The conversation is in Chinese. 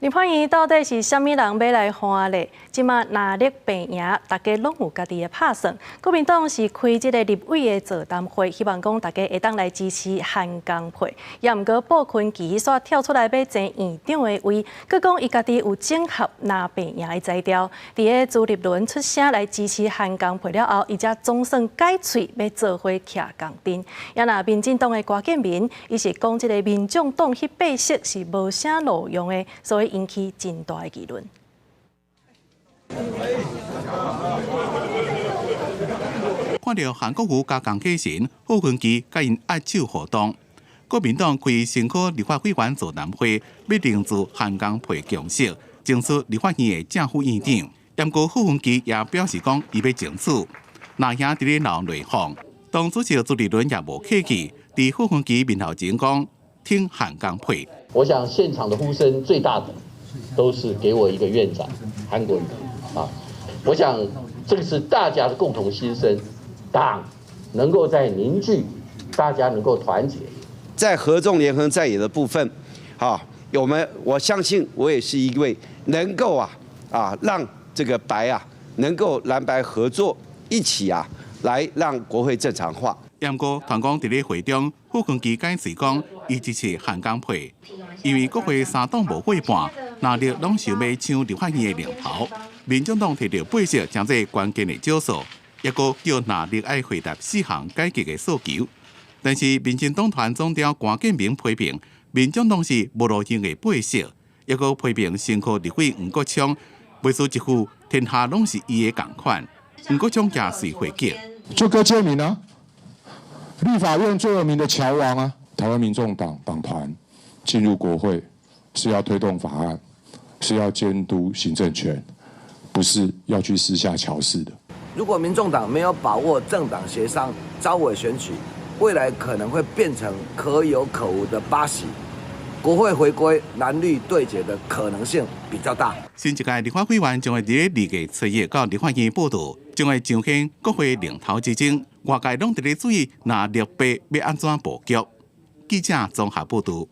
立法院到底是啥物人要来欢咧？即马哪力病赢，大家拢有家己的拍算。国民党是开即个立委的座谈会，希望讲大家会当来支持韩江配。也毋过鲍坤奇煞跳出来要争院长的位，佮讲伊家己有整合拿病赢的材料。伫个朱立伦出声来支持韩江配了后，伊才总算改喙要做伙徛共阵。也那民进党的郭建民，伊是讲即个民众党迄八色是无啥路用的，所以引起真大的议论。看到韩国瑜加江启臣、傅昆萁甲因握手互动，国民党开新科立法委员座谈会，要凝聚韩江配共识，争取立法院的正副院长。不过傅昆萁也表示讲，伊要争取，那兄伫咧闹内讧。党主席朱立伦也无客气，伫傅昆萁面头前讲，挺韩江配。我想现场的呼声最大的，都是给我一个院长韩国瑜啊。我想这个是大家的共同心声，党能够在凝聚，大家能够团结，在合纵连横在野的部分，我相信我也是一位能够让这个能够蓝白合作一起来让国会正常化。不过，团讲伫咧会中，傅昆萁解释讲，伊支持韩江配，因为国会三党无过半，哪力拢想要抢立法院的龙头。民众党摕到八色，将这关键的少数，也个叫哪力爱回答4项改革的诉求。但是，民进党团总召关建民批评，民众党是无路用的八色，也个批评新科立委黄国昌，袂输一句天下拢是伊的共款。黄国昌也是回击，就柯建铭啊。立法院最有名的桥王啊，台湾民众党党团进入国会是要推动法案，是要监督行政权，不是要去私下乔事的。如果民众党没有把握政党协商、招委选举，未来可能会变成可有可无的八席，国会回归蓝绿对决的可能性比较大。新一届立法委员将会伫2月7日到立法院报道，将会彰显国会领头之争。外界拢伫咧注意，那立法要安怎布局？记者综合报道。